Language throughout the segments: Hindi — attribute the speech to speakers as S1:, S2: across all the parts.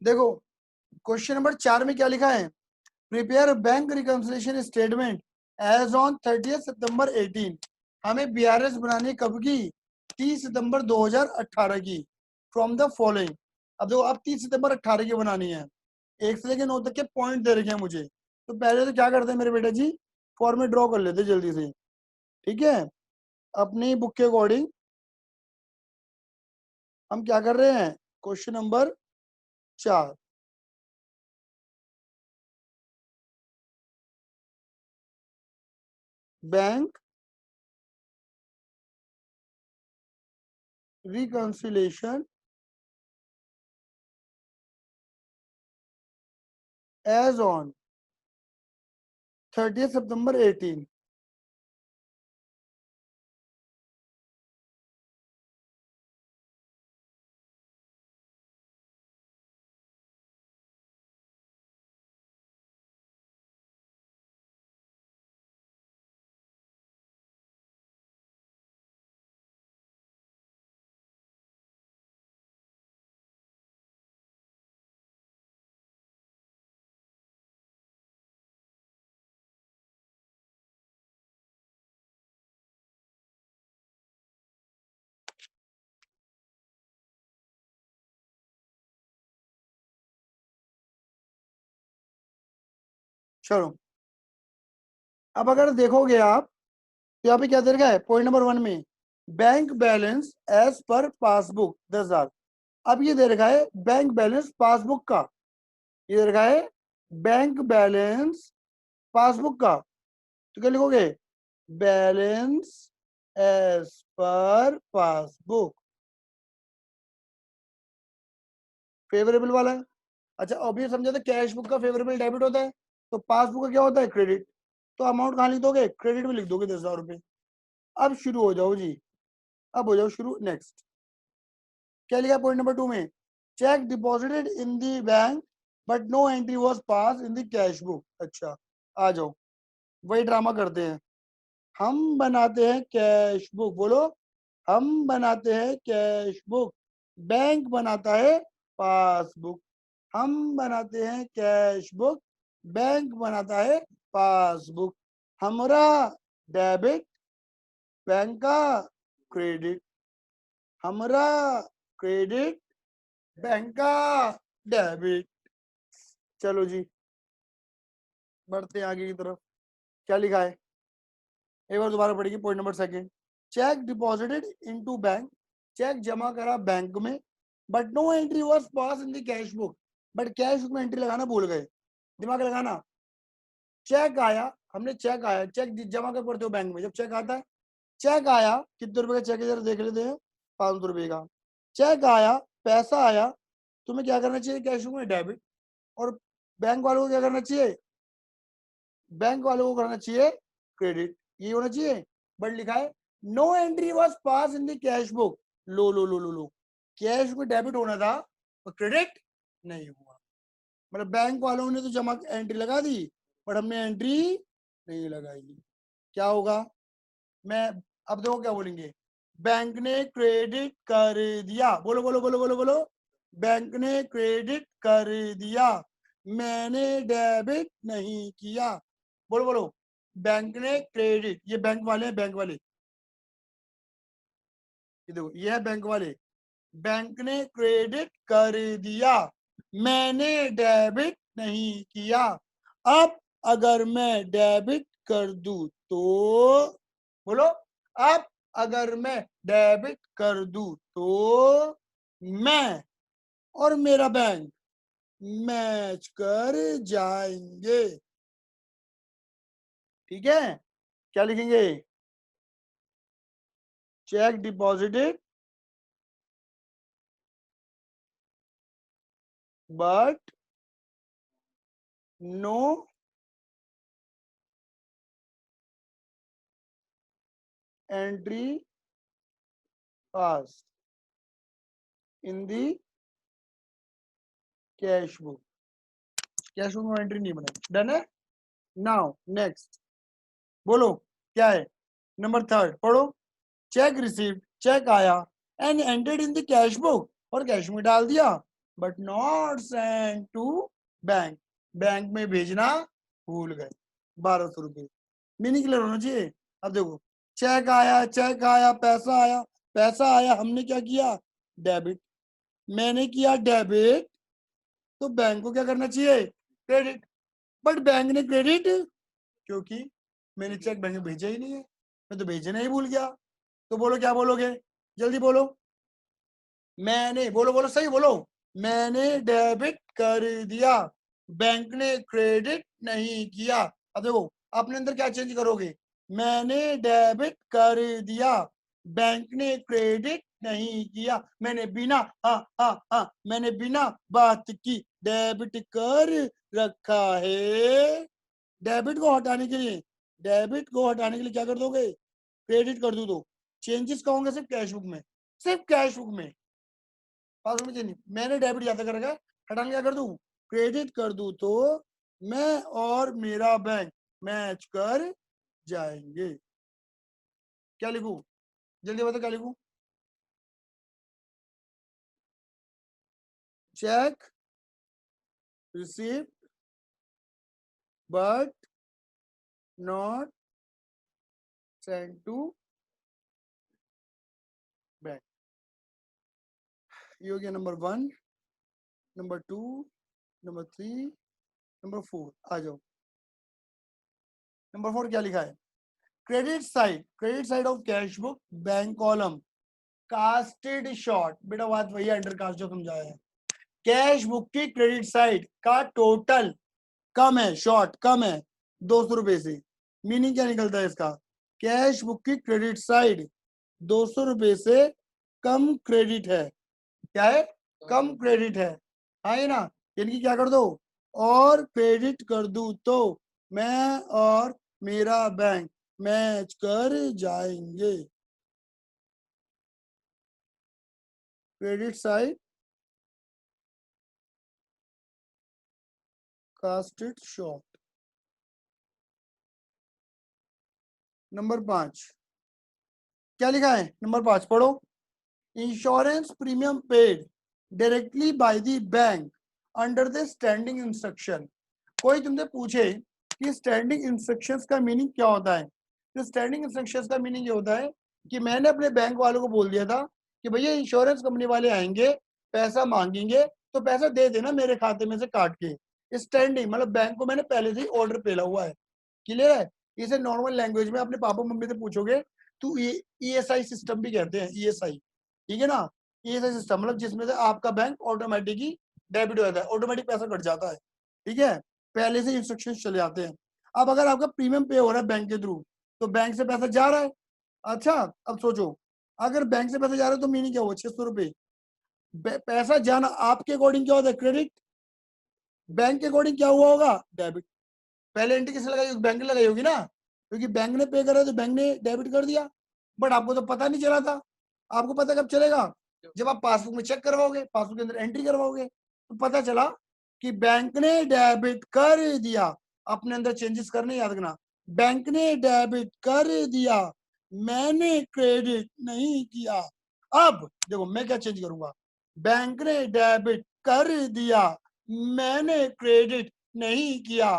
S1: देखो क्वेश्चन नंबर 4 में क्या लिखा है, prepare bank reconciliation statement as on 30 सितंबर 18। हमें बीआरएस बनानी कब की, 30 सितंबर 2018 की, फ्रॉम द फॉलोइंग। अब देखो अब 30 सितंबर 18 की बनानी है, 1 से लेकर 9 तक के पॉइंट दे रखे हैं मुझे, तो पहले तो क्या करते हैं मेरे बेटा जी, फॉर्मेट ड्रॉ कर लेते जल्दी से। ठीक है, अपनी बुक के अकॉर्डिंग हम क्या कर रहे हैं, question number 4, bank reconciliation as on 30 सितंबर 18। चलो अब अगर देखोगे आप, तो यहाँ पे क्या दे रखा है पॉइंट नंबर 1 में, बैंक बैलेंस एज पर पासबुक 10,000। अब ये दे रखा है बैंक बैलेंस पासबुक का, ये दे रखा है बैंक बैलेंस पासबुक का, तो क्या लिखोगे, बैलेंस एज पर पासबुक, फेवरेबल वाला है। अच्छा ऑब्वियस समझा था, कैश बुक का फेवरेबल डेबिट होता है, तो पासबुक का क्या होता है, क्रेडिट। तो अमाउंट कहाँ लिख दोगे, क्रेडिट में लिख दोगे 10,000 रुपये। अब शुरू हो जाओ जी, अब हो जाओ शुरू। नेक्स्ट क्या लिखा पॉइंट नंबर 2 में, cheque deposited in the bank but no entry was pass in the cash book. अच्छा आ जाओ, वही ड्रामा करते हैं, हम बनाते हैं कैश बुक, बोलो, हम बनाते हैं कैश बुक, बैंक बनाता है पासबुक। हम बनाते हैं कैश बुक, बैंक बनाता है पासबुक। हमारा डेबिट, बैंक का क्रेडिट, हमारा क्रेडिट, बैंक का डेबिट। चलो जी बढ़ते हैं आगे की तरफ, क्या लिखा है एक बार दोबारा पढ़िए point number 2, cheque deposited into bank, cheque जमा करा बैंक में, but no entry was pass in the cash book, but cash book में एंट्री लगाना भूल गए। दिमाग लगाना, चेक आया, हमने चेक आया, चेक जमा कर पड़ते हो बैंक में, जब चेक आता है, चेक आया, कितने रुपए का चेक है जरा देख लेते हैं, 500 रुपये का चेक आया, पैसा आया, तुम्हें क्या करना चाहिए, कैश बुक में डेबिट, और बैंक वालों को क्या करना चाहिए, बैंक वालों को करना चाहिए क्रेडिट, ये होना चाहिए। बट लिखा है no entry was pass in the cash book, लो लो लो लो लो, कैश बुक डेबिट होना था और क्रेडिट नहीं हुआ, मतलब बैंक वालों ने तो जमा एंट्री लगा दी बट हमने एंट्री नहीं लगाई। क्या होगा, मैं अब देखो क्या बोलेंगे, बैंक ने क्रेडिट कर दिया, बोलो बोलो बोलो बोलो बोलो, बैंक ने क्रेडिट कर दिया, मैंने डेबिट नहीं किया, बोलो बोलो, बैंक ने क्रेडिट, ये बैंक वाले हैं, बैंक वाले, ये देखो ये है बैंक वाले, बैंक ने क्रेडिट कर दिया, मैंने डेबिट नहीं किया। अब अगर मैं डेबिट कर दूं तो, बोलो, अब अगर मैं डेबिट कर दूं तो मैं और मेरा बैंक मैच कर जाएंगे। ठीक है, क्या लिखेंगे, cheque deposited but no entry pass in the cash book, cash book में एंट्री नहीं बनाई, डन है। नाउ नेक्स्ट बोलो क्या है, नंबर 3 पढ़ो, चेक रिसीव्ड, चेक आया and entered in the cash book, और कैश में डाल दिया, but not send to bank, bank में भेजना भूल गए 1200 रुपये। मीनिंग क्लियर होना चाहिए। अब देखो, चेक आया, चेक आया, पैसा आया, पैसा आया, हमने क्या किया, डेबिट, मैंने किया डेबिट, तो बैंक को क्या करना चाहिए, क्रेडिट। बट बैंक ने क्रेडिट, क्योंकि मैंने चेक बैंक में भेजा ही नहीं है, मैं तो भेजना ही भूल गया। तो बोलो क्या बोलोगे, जल्दी बोलो, मैंने, बोलो बोलो सही बोलो, मैंने डेबिट कर दिया, बैंक ने क्रेडिट नहीं किया। अब देखो अपने अंदर क्या चेंज करोगे, मैंने डेबिट कर दिया, बैंक ने क्रेडिट नहीं किया, मैंने बिना, हाँ हाँ हाँ, मैंने बिना बात की डेबिट कर रखा है। डेबिट को हटाने के लिए, डेबिट को हटाने के लिए क्या कर दोगे, क्रेडिट कर दो। तो चेंजेस कहोगे सिर्फ कैश बुक में, सिर्फ कैश बुक में, पासबुक में चेंज नहीं। मैंने डेबिट ज्यादा कर रखा, हटाने क्या कर दूं, क्रेडिट कर दूं, तो मैं और मेरा बैंक मैच कर जाएंगे। क्या लिखूं, जल्दी बताओ क्या लिखूं, cheque receive but not send to bank. ये हो गया नंबर 1, नंबर 2, नंबर 3, नंबर 4। आ जाओ, नंबर 4 क्या लिखा है, credit side of cash book, bank column, casted short. बेटा बात वही अंडर कास्ट जो समझाया है, कैश बुक की क्रेडिट साइड का टोटल कम है, शॉर्ट कम है 200 रुपए से। मीनिंग क्या निकलता है इसका, कैश बुक की क्रेडिट साइड 200 रुपए से कम क्रेडिट है, क्या है, कम क्रेडिट है, हाँ ये ना, इनकी क्या कर दो, और क्रेडिट कर दूं, तो मैं और मेरा बैंक मैच कर जाएंगे। Credit side casted short. Number 5 क्या लिखा है, नंबर 5 पढ़ो, insurance premium paid directly by the bank under the standing instruction. कोई तुमसे पूछे कि स्टैंडिंग इंस्ट्रक्शंस का मीनिंग क्या होता है, तो स्टैंडिंग इंस्ट्रक्शंस का मीनिंग ये होता है कि मैंने अपने बैंक वालों को बोल दिया था कि भैया इंश्योरेंस कंपनी वाले आएंगे, पैसा मांगेंगे, तो पैसा दे देना मेरे खाते में से काट के। स्टैंडिंग मतलब बैंक को मैंने पहले से ही ऑर्डर पेला हुआ है, क्लियर है। इसे नॉर्मल लैंग्वेज में अपने पापा मम्मी से पूछोगे तो ईएसआई सिस्टम भी कहते हैं, ईएसआई, ठीक है ना। ईएसआई सिस्टम मतलब जिसमें से आपका बैंक ऑटोमेटिक ही डेबिट हो जाता है, ऑटोमेटिक पैसा कट जाता है, ठीक है, पहले से इंस्ट्रक्शन चले जाते हैं। अब अगर आपका प्रीमियम पे हो रहा है बैंक के थ्रू, तो बैंक से पैसा जा रहा है, अच्छा अब सोचो, अगर बैंक से पैसा जा रहा है तो मीनिंग क्या हुआ, 600 रुपए, पैसा जाना आपके अकॉर्डिंग क्या होता है, क्रेडिट, बैंक के अकॉर्डिंग क्या हुआ होगा, डेबिट। पहले एंट्री किसने लगाई, बैंक ने लगाई होगी ना, क्योंकि बैंक ने पे करा तो बैंक ने डेबिट कर दिया। बट आपको तो पता नहीं चला था, आपको पता कब चलेगा, जब आप पासबुक में चेक करवाओगे, पासबुक के अंदर एंट्री करवाओगे, तो पता चला कि बैंक ने डेबिट कर दिया। अपने अंदर चेंजेस करने याद रखना, बैंक ने डेबिट कर दिया, मैंने क्रेडिट नहीं किया। अब देखो मैं क्या चेंज करूंगा, बैंक ने डेबिट कर दिया, मैंने क्रेडिट नहीं किया।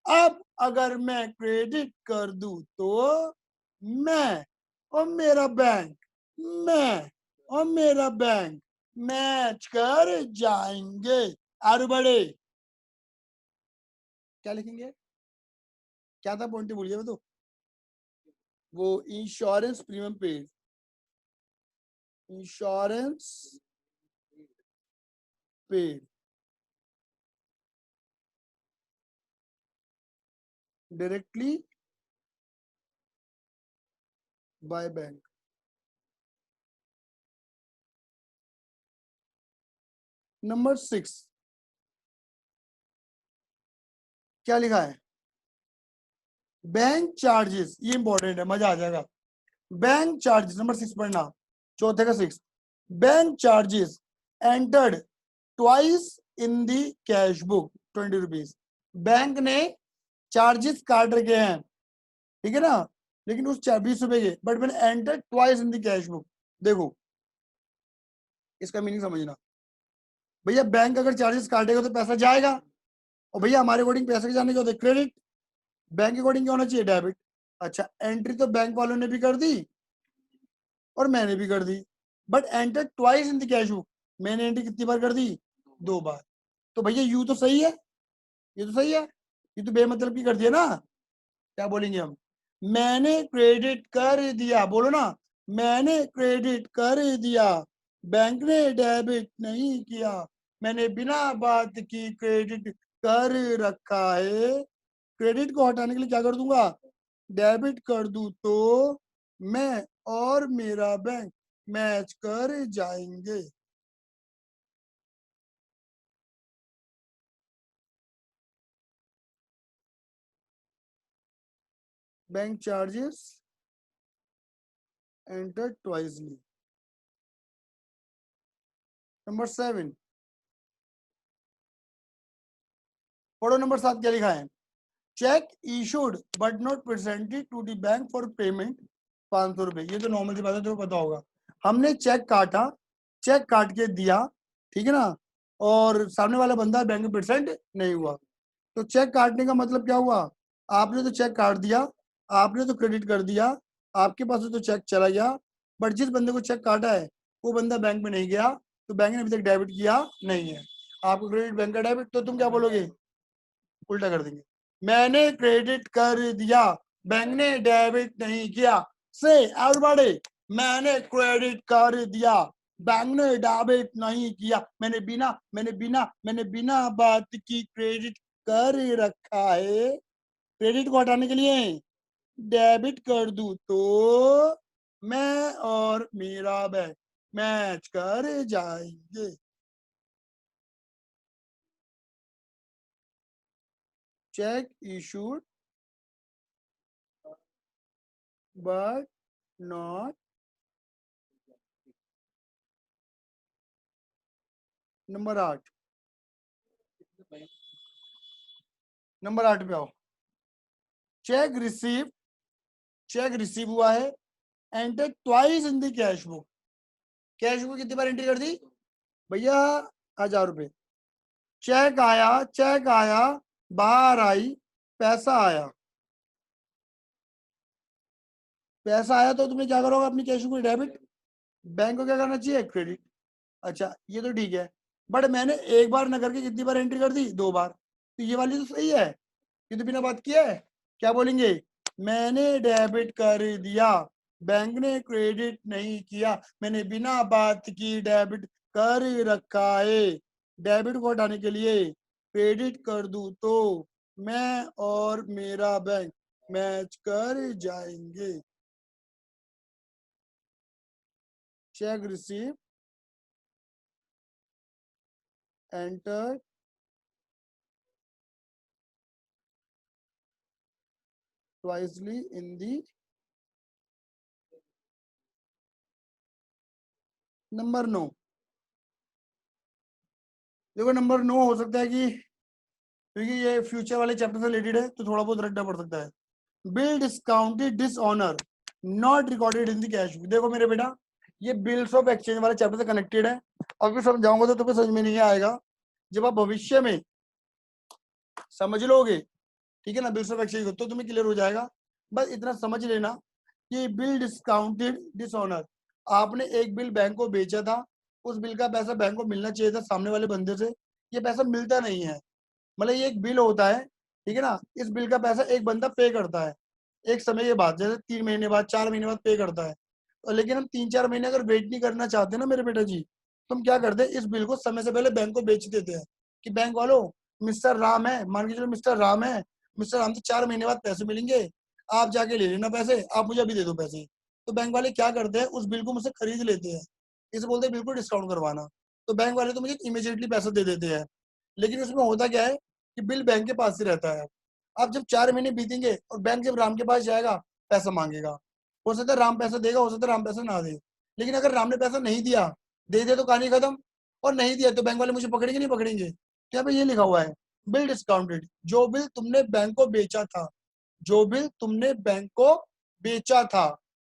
S1: अब अगर मैं क्रेडिट कर दूं तो मैं और मेरा बैंक, मैं और मेरा बैंक मैच कर जाएंगे। आगे बढ़े, क्या लिखेंगे, क्या था पॉइंट भूल गया मैं तो, वो insurance premium paid, insurance paid directly by bank. Number 6 क्या लिखा है, बैंक चार्जेस, ये इंपॉर्टेंट है, मजा आ जाएगा। बैंक चार्जेस नंबर 6 पढ़ना, चौथे का 6, bank charges entered twice in the cash book 20 rupees. Bank ने चार्जेस काट रखे हैं, ठीक है ना, लेकिन उस 20 रुपए के, बट मैंने enter twice in the cash book. देखो इसका मीनिंग समझना, भैया बैंक अगर चार्जेस काटेगा तो पैसा जाएगा, और भैया हमारे अकॉर्डिंग पैसे के जाने के होते क्रेडिट, बैंक के अकॉर्डिंग क्या होना चाहिए, डेबिट। अच्छा, एंट्री तो बैंक वालों ने भी कर दी और मैंने भी कर दी, but enter twice in the cash book, मैंने एंट्री कितनी बार कर दी, 2 बार। तो भैया यू तो सही है, ये तो सही है, ये तो बेमतलब की कर दिया ना। क्या बोलेंगे हम, मैंने क्रेडिट कर दिया, बोलो ना, मैंने क्रेडिट कर दिया, बैंक ने डेबिट नहीं किया, मैंने बिना बात की क्रेडिट कर रखा है। क्रेडिट को हटाने के लिए क्या कर दूंगा, डेबिट कर दूं तो मैं और मेरा बैंक मैच कर जाएंगे। Bank charges enter twicely. Number 7 पढ़ो, नंबर 7 क्या लिखा है, cheque issued but not presented to the bank for payment 500 रुपए। ये तो नॉर्मल सी बात है, तो पता होगा, हमने चेक काटा, चेक काट के दिया, ठीक है ना, और सामने वाला बंदा बैंक में प्रेजेंट नहीं हुआ, तो चेक काटने का मतलब क्या हुआ, आपने तो चेक काट दिया, आपने तो क्रेडिट कर दिया, आपके पास से तो चेक चला गया, बट जिस बंदे को चेक काटा है वो बंदा बैंक में नहीं गया, तो बैंक ने अभी तक डेबिट किया नहीं है। आपको क्रेडिट बैंक का डेबिट, तो तुम क्या बोलोगे, उल्टा कर देंगे, मैंने क्रेडिट कर दिया, बैंक ने डेबिट नहीं किया। से एवरीबॉडी, मैंने क्रेडिट कर दिया, बैंक ने डेबिट नहीं किया, मैंने बिना बात की क्रेडिट कर रखा है। क्रेडिट को हटाने के लिए डेबिट कर दूं तो मैं और मेरा बैंक मैच कर जाएंगे। Check issued but not, number 8, number 8 पे आओ, चेक रिसीव, चेक रिसीव हुआ है, enter twice in the cash book, cash book कितनी बार एंट्री कर दी भैया, 1000 रुपए। चेक आया, चेक आया, बाहर आई, पैसा आया, पैसा आया तो तुमने क्या करोगे, अपनी कैश बुक डेबिट, बैंक को क्या करना चाहिए, क्रेडिट। अच्छा ये तो ठीक है, बट मैंने एक बार न करके कितनी बार एंट्री कर दी, 2 बार, तो ये वाली तो सही है, ये तो बिना बात किया है। क्या बोलेंगे, मैंने डेबिट कर दिया, बैंक ने क्रेडिट नहीं किया, मैंने बिना बात की डेबिट कर रखा है। डेबिट को हटाने के लिए क्रेडिट कर दूं तो मैं और मेरा बैंक मैच कर जाएंगे। चेक रिसीव एंटर ट्वाइसली इन दी, नंबर 9, देखो नंबर 9 हो सकता है कि, क्योंकि ये फ्यूचर वाले चैप्टर से रिलेटेड है तो थोड़ा बहुत रटना पड़ सकता है। Bill discounted dishonour not recorded in the cash book. देखो मेरे बेटा, ये बिल्स ऑफ एक्सचेंज वाले चैप्टर से कनेक्टेड है, अभी समझाऊंगा तो तुम्हें समझ में नहीं आएगा, जब आप भविष्य में समझ लोगे, ठीक है ना, बिल्स ऑफ एक्सचेंज को, तो तुम्हें क्लियर हो जाएगा। बस इतना समझ लेना कि बिल डिस्काउंटेड डिसऑनर, आपने एक बिल बैंक को बेचा था, उस बिल का पैसा बैंक को मिलना चाहिए था सामने वाले बंदे से, ये पैसा मिलता नहीं है, मतलब ये एक बिल होता है, ठीक है ना, इस बिल का पैसा एक बंदा पे करता है एक समय के बाद, जैसे 3 महीने बाद, 4 महीने बाद पे करता है, तो लेकिन हम 3-4 महीने अगर वेट नहीं करना चाहते ना मेरे बेटा जी, तो हम क्या करते हैं, इस बिल को समय से पहले बैंक को बेच देते हैं, कि बैंक वालों, मिस्टर राम है, मान के चलो मिस्टर राम है, मिस्टर राम से 4 महीने बाद पैसे मिलेंगे, आप जाके ले लेना पैसे, आप मुझे अभी दे दो पैसे। तो बैंक वाले क्या करते हैं, उस बिल को मुझसे खरीद लेते हैं, इसे बोलते हैं बिल को डिस्काउंट करवाना, तो बैंक वाले तो मुझे इमीडिएटली पैसा दे देते हैं, लेकिन उसमें होता क्या है कि बिल बैंक के पास ही रहता है। अब जब 4 महीने बीतेंगे और बैंक जब राम के पास जाएगा, पैसा मांगेगा, हो सकता है राम पैसा देगा, हो सकता है राम पैसा ना दे, लेकिन अगर राम ने पैसा नहीं दिया, दे दे तो कहानी खत्म, और नहीं दिया तो बैंक वाले मुझे पकड़ेंगे नहीं पकड़ेंगे, तो यहाँ पे ये लिखा हुआ है, बिल डिस्काउंटेड, जो बिल तुमने बैंक को बेचा था, जो बिल तुमने बैंक को बेचा था,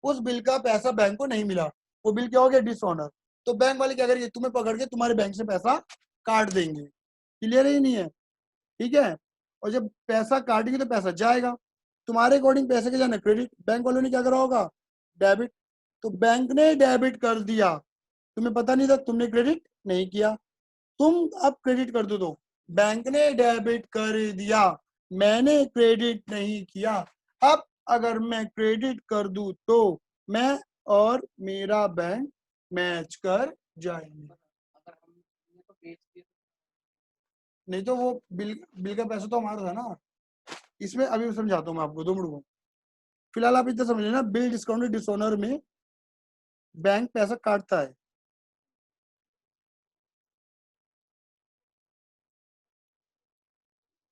S1: उस बिल का पैसा बैंक को नहीं मिला, वो बिल क्या हो गया, डिसऑनर। तो बैंक वाले क्या करेंगे, तुम्हें पकड़ के तुम्हारे बैंक से पैसा काट देंगे। क्लियर ही नहीं है? ठीक है। और जब पैसा काटेंगे तो पैसा जाएगा, तुम्हारे अकॉर्डिंग पैसे के जाना क्रेडिट, बैंक वालों ने क्या करा होगा, डेबिट। तो बैंक ने डेबिट कर दिया, तुम्हें पता नहीं था, तुमने क्रेडिट नहीं किया। तुम अब क्रेडिट कर दो तो बैंक ने डेबिट कर दिया, मैंने क्रेडिट नहीं किया। अब अगर मैं क्रेडिट कर दूं तो मैं और मेरा बैंक मैच कर जाएंगे। नहीं तो वो बिल बिल का पैसा तो हमारा था ना। इसमें अभी समझाता हूँ मैं आपको, 2 मिनट को। फिलहाल आप इतना समझ लेना, बिल डिस्काउंटेड डिसऑनर में बैंक पैसा काटता है।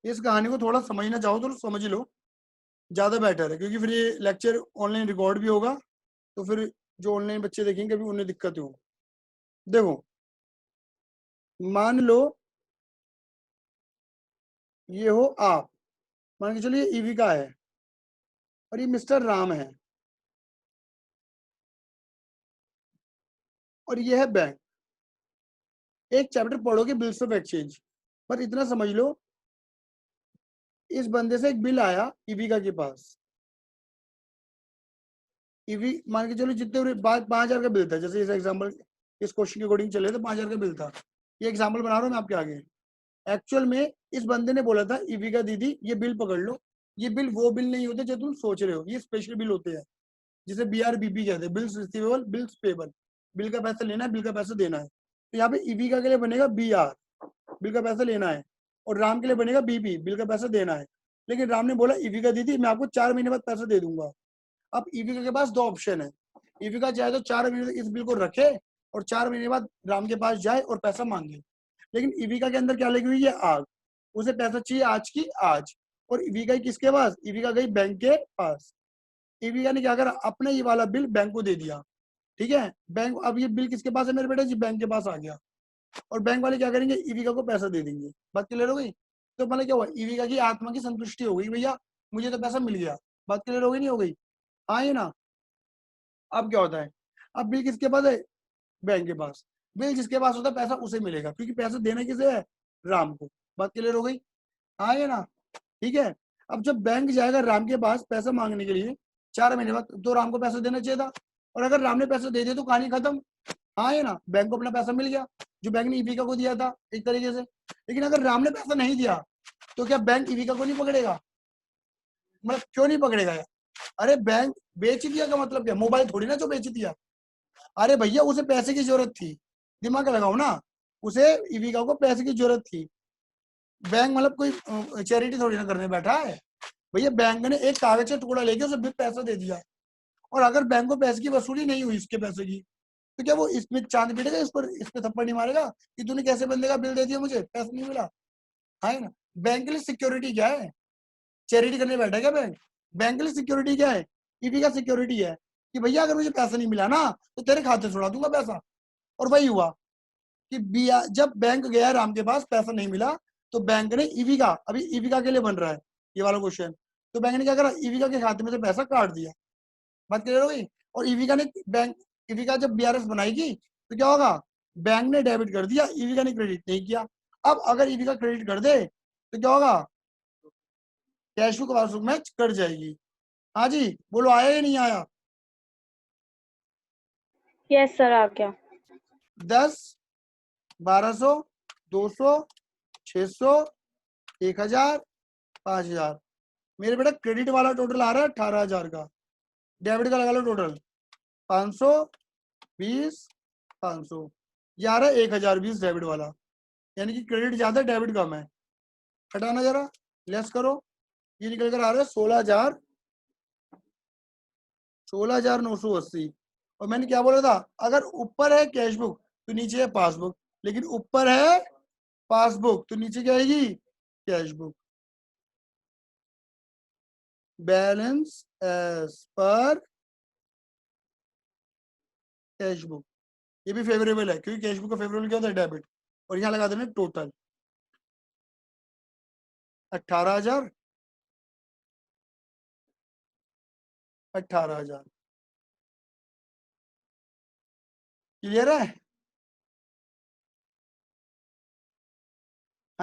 S1: इस कहानी को थोड़ा समझना चाहो तो समझ लो, ज्यादा बेटर है, क्योंकि फिर ये लेक्चर ऑनलाइन रिकॉर्ड भी होगा, तो फिर जो ऑनलाइन बच्चे देखेंगे अभी उन्हें दिक्कत हो। देखो, मान लो ये हो आप, मान के चलिए ईवी का है और ये मिस्टर राम है और ये है बैंक। एक चैप्टर पढ़ोगे बिल्स ऑफ एक्सचेंज, पर इतना समझ लो, इस बंदे से एक बिल आया ईविका के पास। ईवी मान के चलो जितने 5,000 का बिल था, जैसे इस एग्जांपल, इस क्वेश्चन के अकॉर्डिंग चले तो 5,000 का बिल था। ये एग्जांपल बना रहा हूँ मैं आपके आगे। एक्चुअल में इस बंदे ने बोला था ईविका दीदी ये बिल पकड़ लो, ये बिल वो बिल नहीं होते जो तुम सोच रहे हो, ये स्पेशल बिल होते हैं, जिसे BRBP कहते हैं, bills receivable bills payable. Bill का पैसा लेना है, बिल का पैसा देना है। तो यहाँ पे ईविका के लिए बनेगा BR, बिल का पैसा लेना है, और राम के लिए बनेगा BP, बिल का पैसा देना है। लेकिन राम ने बोला ईविका दीदी मैं आपको 4 महीने बाद पैसा दे दूंगा। अब ईविका के पास 2 ऑप्शन है, ईविका चाहे तो 4 महीने तक इस बिल को रखे और 4 महीने बाद राम के पास जाए और पैसा मांगे। लेकिन ईविका के अंदर क्या लगी हुई है, आग। उसे पैसा चाहिए आज की आज। और ईविका किसके पास, ईविका गई बैंक के पास। ईविका ने क्या करा, अपने ये वाला बिल बैंक को दे दिया। ठीक है, बैंक, अब ये बिल किसके पास है मेरे बेटे जी, बैंक के पास आ गया। और बैंक वाले क्या करेंगे, ईविका को पैसा दे देंगे। बात क्लियर हो गई? तो मतलब क्या हुआ, ईविका की आत्मा की संतुष्टि हो गई, भैया मुझे तो पैसा मिल गया। बात क्लियर हो गई नहीं हो गई? हाँ ये ना। अब क्या होता है, अब बिल किसके पास है, बैंक के पास। बिल जिसके पास होता है पैसा उसे मिलेगा, क्योंकि पैसा देना किसे है, राम को। बात क्लियर हो गई? हाँ ये ना। ठीक है। अब जब बैंक जाएगा राम के पास पैसा मांगने के लिए 4 महीने बाद, तो राम को पैसा देना चाहिए था। और अगर राम ने पैसा दे दिया तो कहानी खत्म। हाँ ये ना, बैंक को अपना पैसा मिल गया जो बैंक ने ईविका को दिया था एक तरीके से। लेकिन अगर राम ने पैसा नहीं दिया तो क्या बैंक ईविका को नहीं पकड़ेगा? मतलब क्यों नहीं पकड़ेगा यार? अरे बैंक बेच दिया का मतलब क्या, मोबाइल थोड़ी ना जो बेच दिया। अरे भैया उसे पैसे की जरूरत थी, दिमाग लगाओ ना। उसे ईविका को पैसे की जरूरत थी। बैंक मतलब कोई चैरिटी थोड़ी ना करने बैठा है। भैया बैंक ने एक कागज का टुकड़ा लेके उसे पैसा दे दिया। और अगर बैंक को पैसे की वसूली नहीं हुई इसके पैसे की, तो क्या वो इसमें चांद पीटेगा, इस पर थप्पड़ नहीं मारेगा कि तूने कैसे बंदे का बिल दे दिया, मुझे पैसा नहीं मिला? है ना। बैंक के लिए सिक्योरिटी क्या है, चैरिटी करने बैठा है क्या बैंक? बैंक के लिए सिक्योरिटी क्या है, ईवी का सिक्योरिटी है कि भैया अगर मुझे पैसा नहीं मिला ना तो तेरे खाते से उड़ा दूंगा पैसा। और वही हुआ कि जब बैंक गया राम के पास, पैसा नहीं मिला, तो बैंक ने ईविका, अभी ईविका के लिए बन रहा है ये वाला क्वेश्चन, तो बैंक ने क्या करा, ईविका के खाते में से पैसा काट दिया। बात क्लियर हो गई? और ईविका ने बैंक, ईविका जब BRS बनाएगी तो क्या होगा, बैंक ने डेबिट कर दिया, ईविका ने क्रेडिट नहीं किया। अब अगर ईविका क्रेडिट कर दे तो क्या होगा, कैश बुक पासबुक मैच कर जाएगी। हाँ जी, बोलो आया या नहीं आया?
S2: यस सर आ गया।
S1: 10, 1200, 200, 600, 1,000, 5,000। मेरे बेटा क्रेडिट वाला टोटल आ रहा है 18,000 का। डेबिट का लगा लो टोटल 500, 20, 500। ये आ रहा है 1,020 डेबिट वाला, यानी कि क्रेडिट ज्यादा डेबिट कम है। हटाना जरा, लेस करो, ये निकल कर आ रहा है 16,000, 16,980। और मैंने क्या बोला था, अगर ऊपर है कैश बुक तो नीचे है पासबुक, लेकिन ऊपर है पासबुक तो नीचे क्या आएगी, कैश बुक। बैलेंस एज पर कैश बुक, ये भी फेवरेबल है क्योंकि कैश बुक का फेवरेबल क्या होता है, डेबिट। और यहाँ लगा देना टोटल 18,000, 18,000। क्लियर है?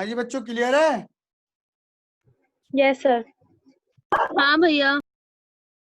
S1: हाँ जी बच्चों, क्लियर है?
S2: Yes sir.
S3: हाँ भैया।